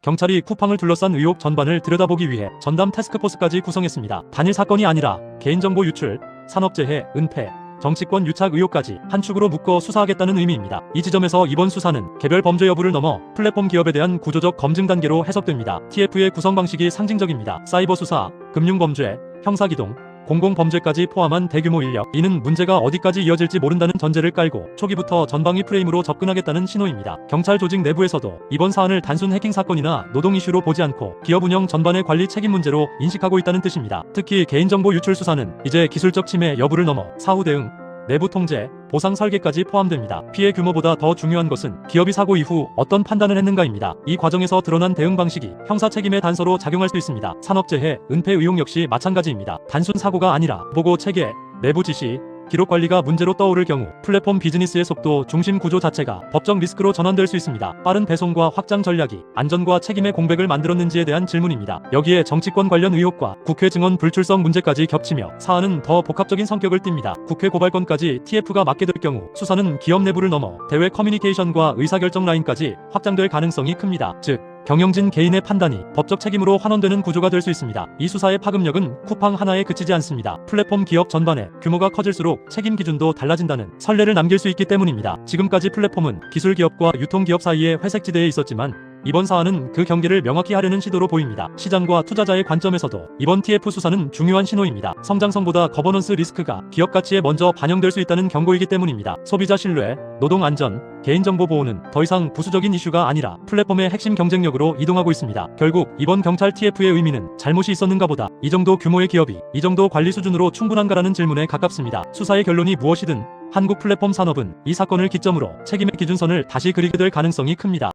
경찰이 쿠팡을 둘러싼 의혹 전반을 들여다보기 위해 전담 태스크포스까지 구성했습니다. 단일 사건이 아니라 개인정보 유출, 산업재해, 은폐, 정치권 유착 의혹까지 한 축으로 묶어 수사하겠다는 의미입니다. 이 지점에서 이번 수사는 개별 범죄 여부를 넘어 플랫폼 기업에 대한 구조적 검증 단계로 해석됩니다. TF의 구성 방식이 상징적입니다. 사이버 수사, 금융범죄, 형사기동, 공공범죄까지 포함한 대규모 인력, 이는 문제가 어디까지 이어질지 모른다는 전제를 깔고 초기부터 전방위 프레임으로 접근하겠다는 신호입니다. 경찰 조직 내부에서도 이번 사안을 단순 해킹 사건이나 노동 이슈로 보지 않고 기업 운영 전반의 관리 책임 문제로 인식하고 있다는 뜻입니다. 특히 개인정보 유출 수사는 이제 기술적 침해 여부를 넘어 사후 대응, 내부 통제, 보상 설계까지 포함됩니다. 피해 규모보다 더 중요한 것은 기업이 사고 이후 어떤 판단을 했는가입니다. 이 과정에서 드러난 대응 방식이 형사 책임의 단서로 작용할 수 있습니다. 산업재해, 은폐 의혹 역시 마찬가지입니다. 단순 사고가 아니라 보고 체계, 내부 지시, 기록 관리가 문제로 떠오를 경우 플랫폼 비즈니스의 속도, 중심 구조 자체가 법적 리스크로 전환될 수 있습니다. 빠른 배송과 확장 전략이 안전과 책임의 공백을 만들었는지에 대한 질문입니다. 여기에 정치권 관련 의혹과 국회 증언 불출석 문제까지 겹치며 사안은 더 복합적인 성격을 띱니다. 국회 고발건까지 TF가 맡게 될 경우 수사는 기업 내부를 넘어 대외 커뮤니케이션과 의사결정 라인까지 확장될 가능성이 큽니다. 즉, 경영진 개인의 판단이 법적 책임으로 환원되는 구조가 될 수 있습니다. 이 수사의 파급력은 쿠팡 하나에 그치지 않습니다. 플랫폼 기업 전반에 규모가 커질수록 책임 기준도 달라진다는 선례를 남길 수 있기 때문입니다. 지금까지 플랫폼은 기술 기업과 유통 기업 사이에 회색지대에 있었지만 이번 사안은 그 경계를 명확히 하려는 시도로 보입니다. 시장과 투자자의 관점에서도 이번 TF 수사는 중요한 신호입니다. 성장성보다 거버넌스 리스크가 기업 가치에 먼저 반영될 수 있다는 경고이기 때문입니다. 소비자 신뢰, 노동 안전, 개인정보 보호는 더 이상 부수적인 이슈가 아니라 플랫폼의 핵심 경쟁력으로 이동하고 있습니다. 결국 이번 경찰 TF의 의미는 잘못이 있었는가 보다, 이 정도 규모의 기업이 이 정도 관리 수준으로 충분한가라는 질문에 가깝습니다. 수사의 결론이 무엇이든 한국 플랫폼 산업은 이 사건을 기점으로 책임의 기준선을 다시 그리게 될 가능성이 큽니다.